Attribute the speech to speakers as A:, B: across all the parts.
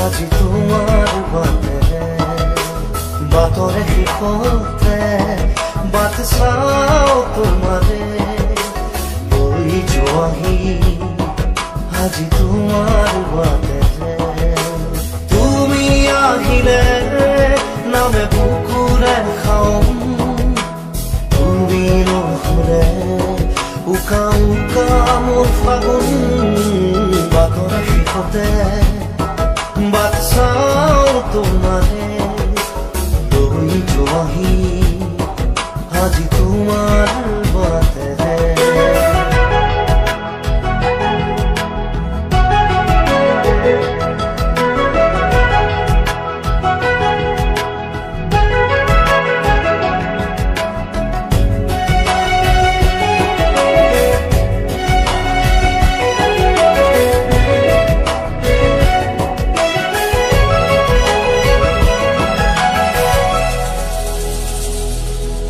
A: আজি তোমাৰ বাটেৰে বাটৰে শেষতে বাট চাওঁ তোমাৰে বৈ যোৱাহি আজি তোমাৰ বাটেৰে তুমি আহিলে নামে বুকুৰে খাওঁ তুমি নহ'লে উকা উকা মোৰ ফাগুন বাটৰে শেষতে বাট চাওঁ তোমাৰে বৈ যোৱাহি আজি তোমাৰ বাটেৰে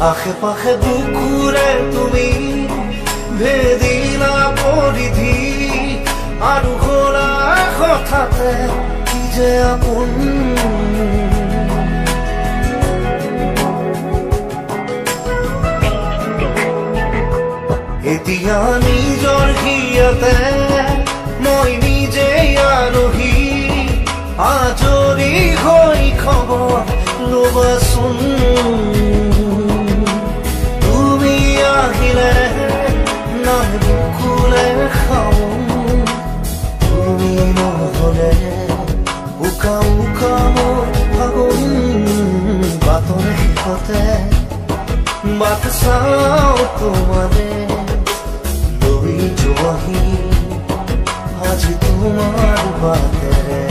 A: আশে পাশে বুকুৰে তুমি ভেদিলা পৰিধি আৰু ঘোৰা হঠাতে কি যে আপোন এতিয়া নিজৰ হিয়াতে মই নিজে আৰোহী আজৰি হৈ খবৰ ল'বাচোন আহিলে নাম বুকুৰে খাওঁ তুমি নহ'লে উকা উকা মোৰ ফাগুন বাটৰে শেষতে বাট চাওঁ তোমাৰে লৈ যোৱাহি আজি তোমাৰ বাটেৰে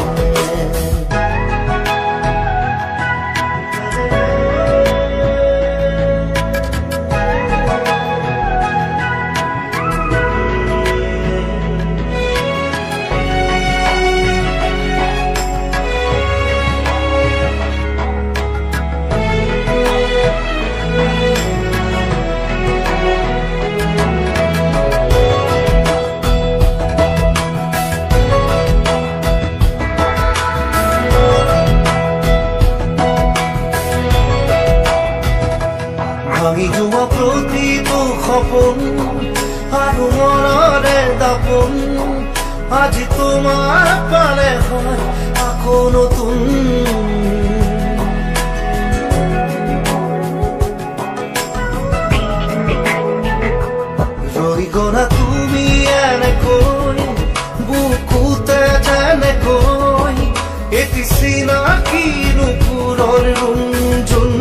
A: ভাঙি যোৱা প্ৰতিটো সপোন আৰু মনৰে দাপোন আজি তোমাৰ পালে হয় আকৌ নতুন ৰৈ গ'লা তুমি এনেকৈ বুকুতে যেনেকৈ এটি চিনাকি নুপুৰৰ ৰুণজুন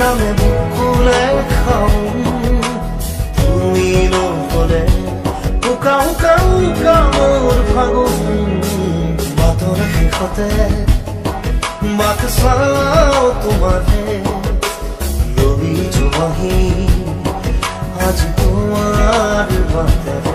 A: নামে বুকুৰে খাওঁ তুমি নহ'লে উকা উকা উকা মোৰ ফাগুন বাটৰে শেষতে বাট চাওঁ তোমাৰে লৈ যোৱাহি আজি তোমাৰ বাটেৰে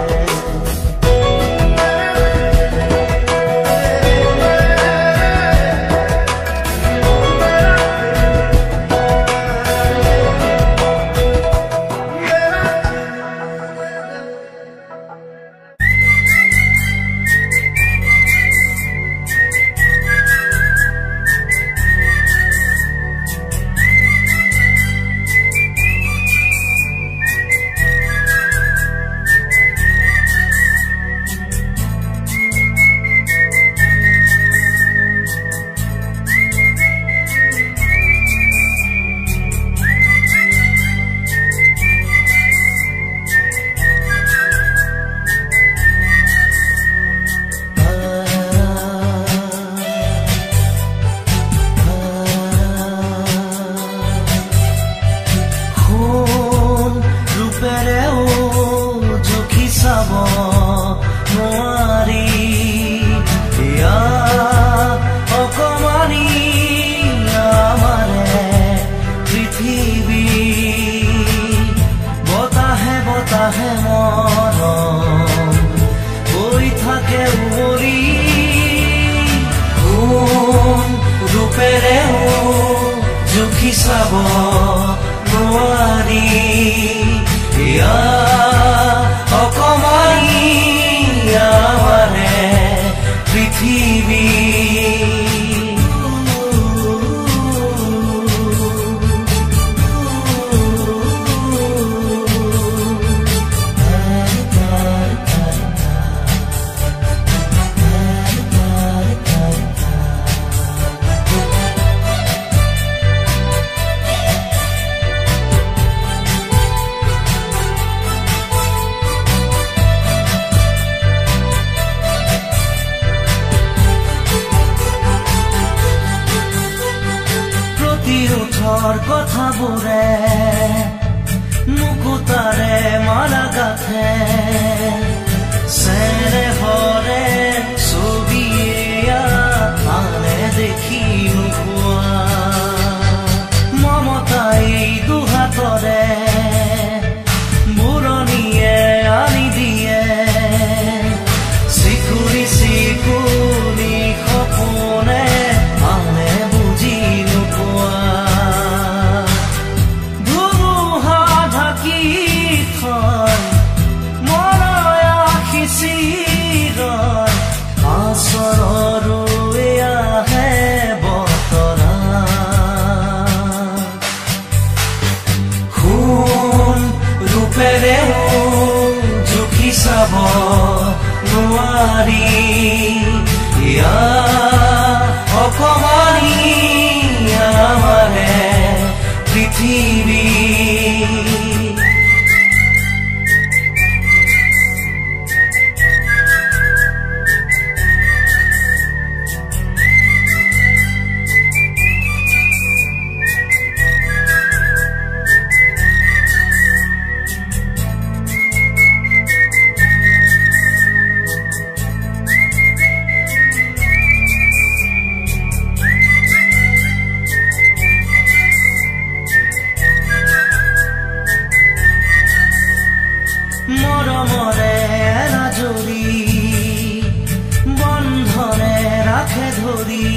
A: চাব নোৱাৰি অকমানি বুৰে মুকুতাৰে মালা গাথে চেৰে হৰে ছবিয়া আনে দেখি নোপোৱা মমতাই দুহাতৰে বুৰণিয়ে আনি দিয়ে চিকুৰি চিকুৰি সপোনে আনে বুজি নোপোৱা ধুমুহা ঢাকি থয় মৰয়া খিচিৰয় আচৰৰো এয়াহে বতৰা সোণ ৰূপেৰে জুখি চাব নোৱাৰি ইয়া অকমানি আমাৰে পৃথিৱী মৰমৰে ৰাজৰি বন্ধনে ৰাখে ধৰি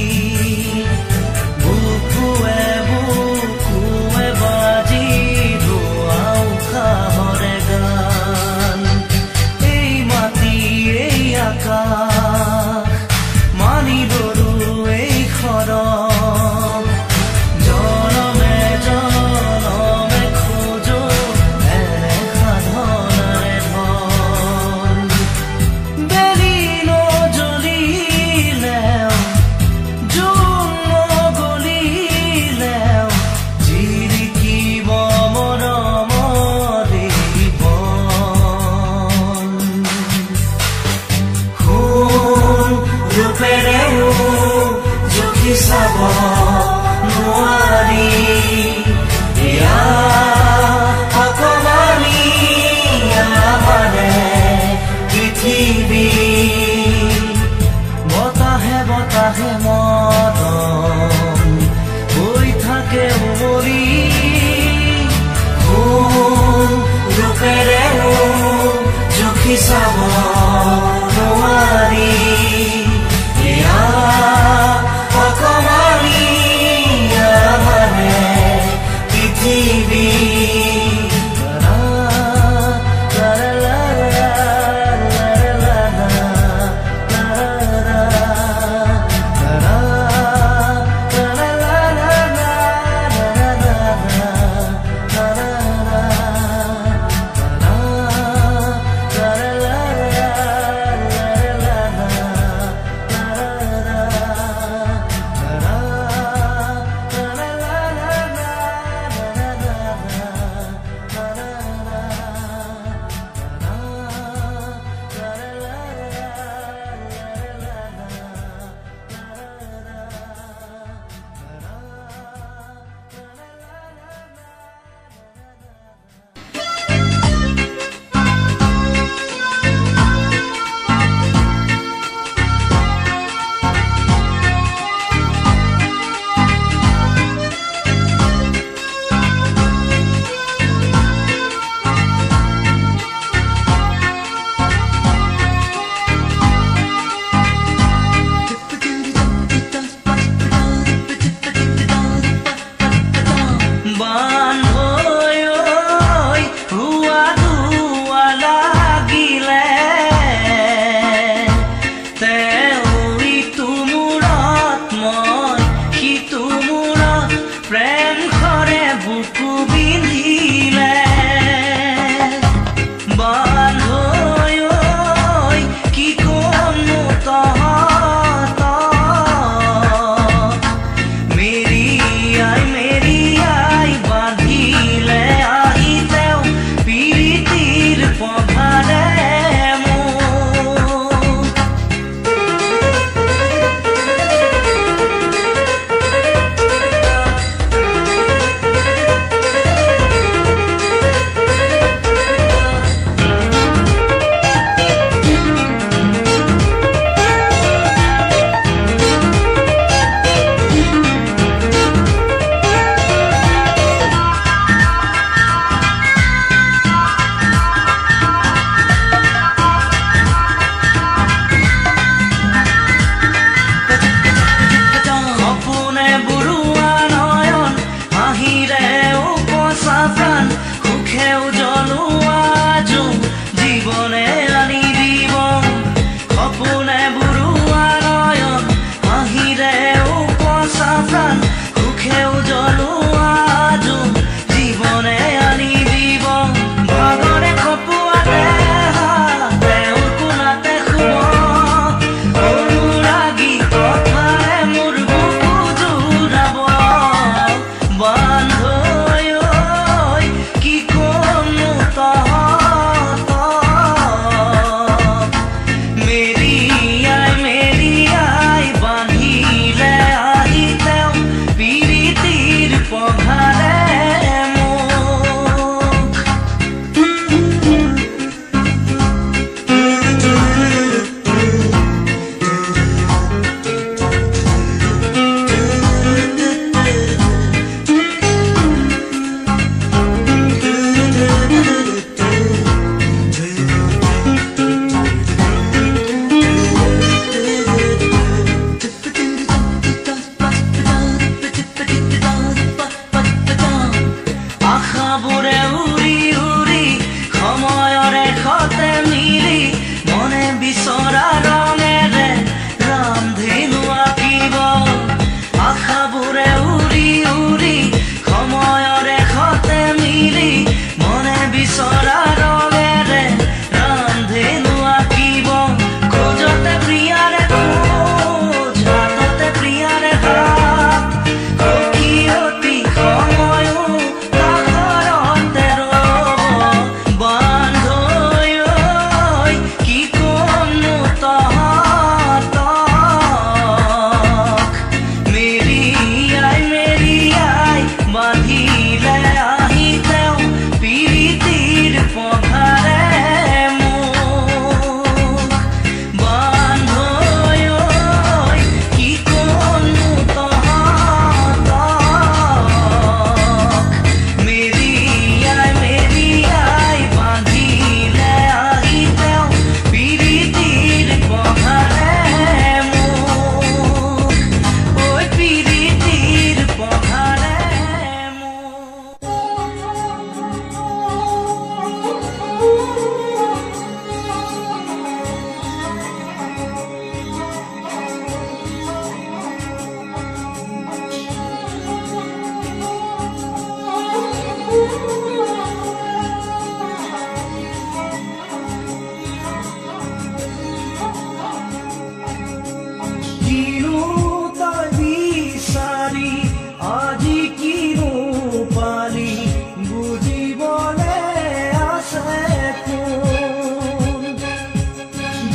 A: বুকুৱে বুকুৱে বাজি ৰোৱা উশাহৰে গান এই মাটি এই আকাশ মানি ধৰো এই খৰম জনমে জনমে খোজো এনে সাধনাৰে ধন বেলি নজ্বলিলেও জোন নগলিলেও জিলিকিব মৰমৰে বন সোণ ৰূপেৰেও জুখি চাব নোৱাৰি ইয়া অকমানি আমাৰে পৃথিৱী বতাহে বতাহে মৰম গৈ থাকে উমৰি সোণ ৰূপেৰেও জুখি চাব নোৱাৰি ইয়া অকমানি আমাৰে পৃথিৱী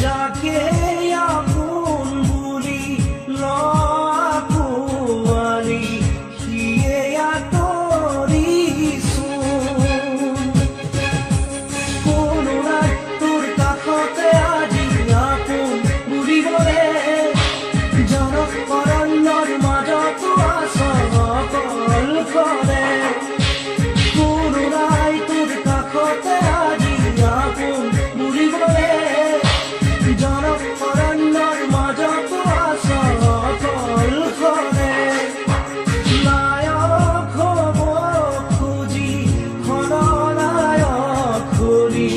A: যাকে আপোন বুলি লাকুৱালি সিয়ে আঁতৰিছোন কোনো নাই তোৰ কাষতে আজি আপোন বুলিবলে জনক অৰণ্যৰ মাজতো আছ অকল কৰে কোনো নাই তোৰ কাষতে আজি আপোন বুলিবলে জনক অৰণ্যৰ মাজতো আছ অকল কৰে নায়ক হ'ব খুজি খলনায়ক কৰি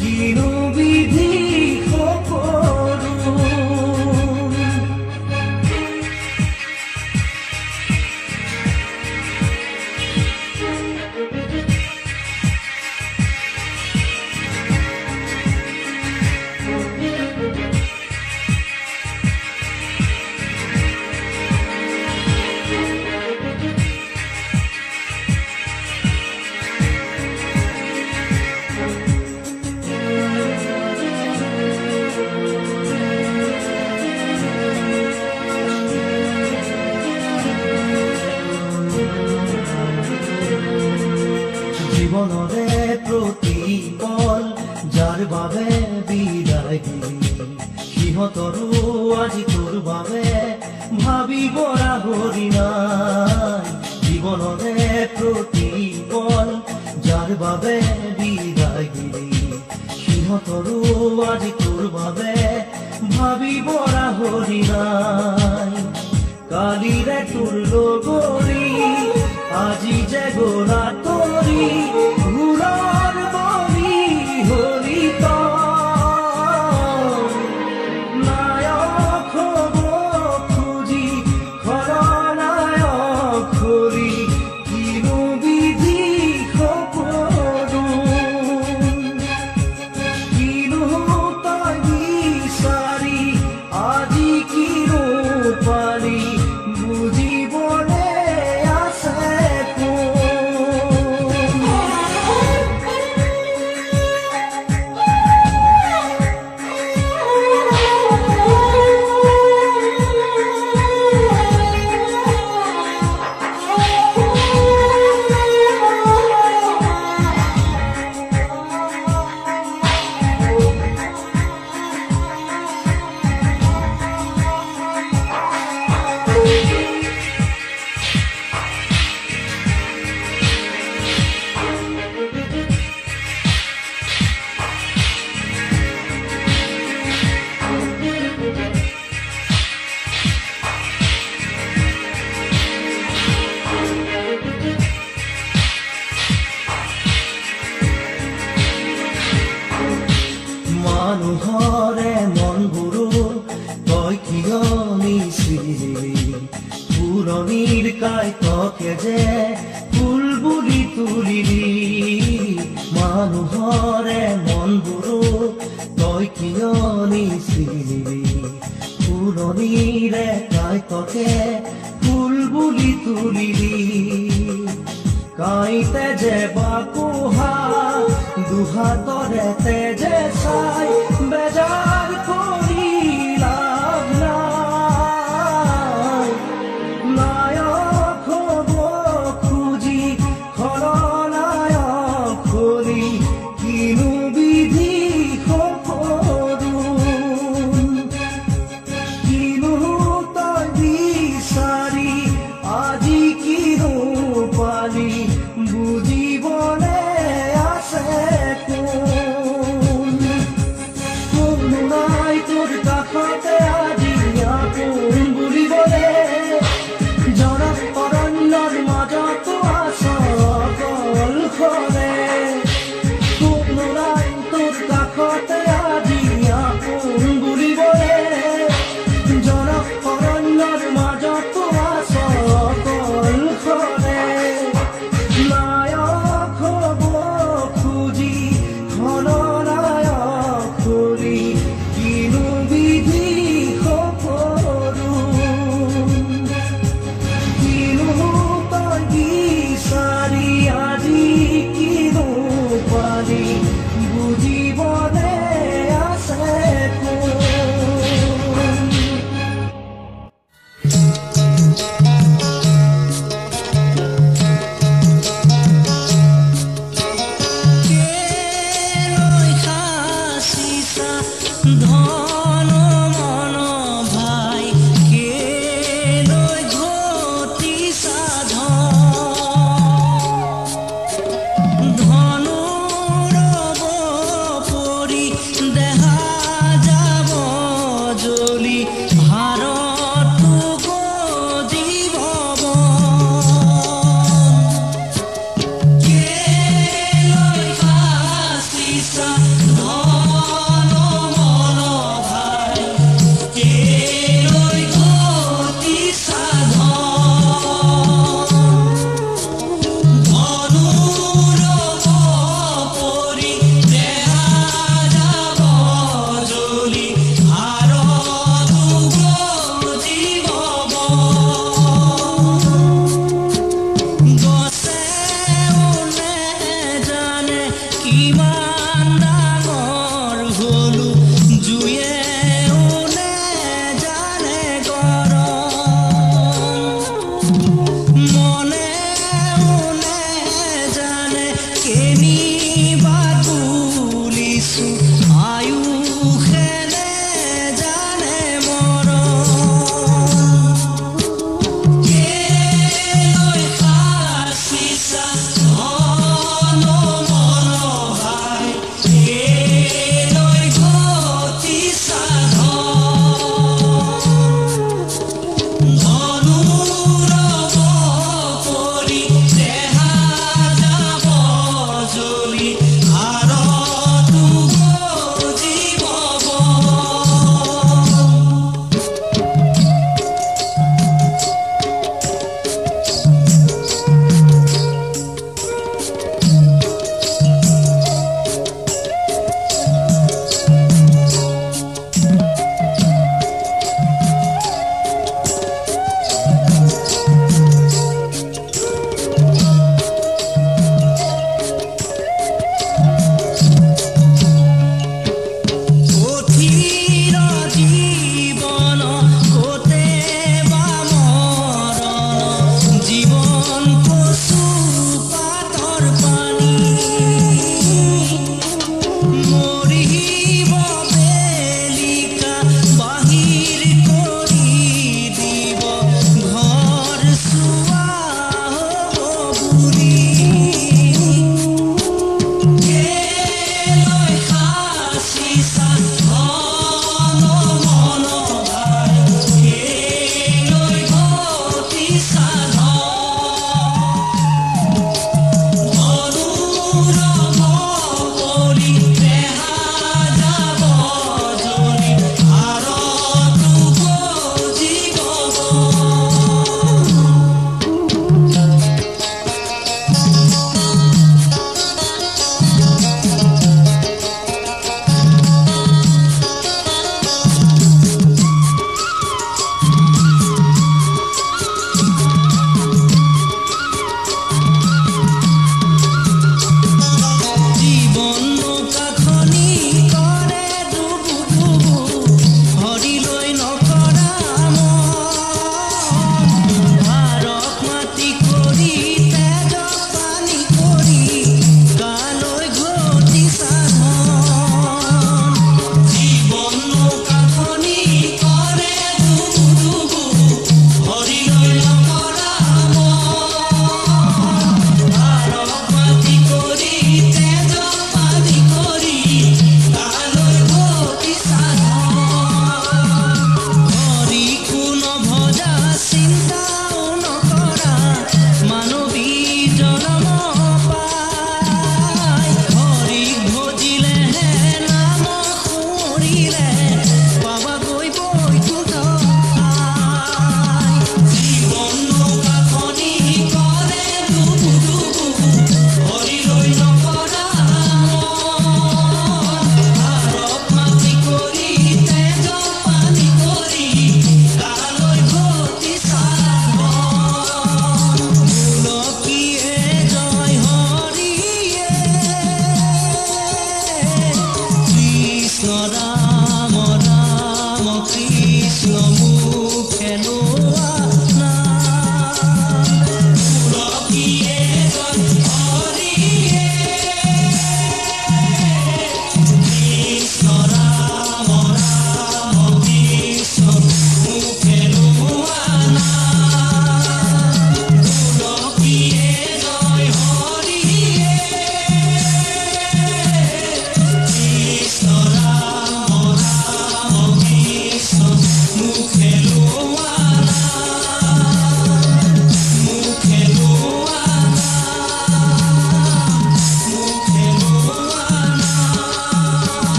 A: কিনো বিধি সকলো জীৱনৰে প্ৰতিপল যাৰ বাবে বিদায়গিৰি সিহঁতৰো আজি তোৰ বাবে ভাবিব ৰাহৰি নাই জীৱনৰে প্ৰতিপল যাৰ বাবে বিদায়গিৰি সিহঁতৰো আজি তোৰ বাবে ভাবিব ৰাহৰি নাই কালিৰে তোৰ লগৰী আজি যে গলা তৰি ঘূৰৰ বলি হলি নায়ক হ'ব খুজি খলনায়ক কৰি কিনো বিধি সকলো কিনো তই বিচাৰি আজি কিনো পালি বুজিবলে মানুহৰে মনবোৰো তই কিয় নিচিলি পুৰণিৰ কাইতকে যে ফুল বুলি তুলিলি মানুহৰে মনবোৰো তই কিয় নিচিলি পুৰণিৰে কাইতকে ফুল বুলি তুলিলি কাইতে যে বাকুহা দুহাতৰে তেজে চাই বেজাৰ কৰি লাভ নাই নায়ক হ'ব খুজি খলনায়ক কৰি কিনো বিধি সকলো কিনো তই বিচাৰি আজি কিনো পালি বুজিবলে আছে কোন
B: ধন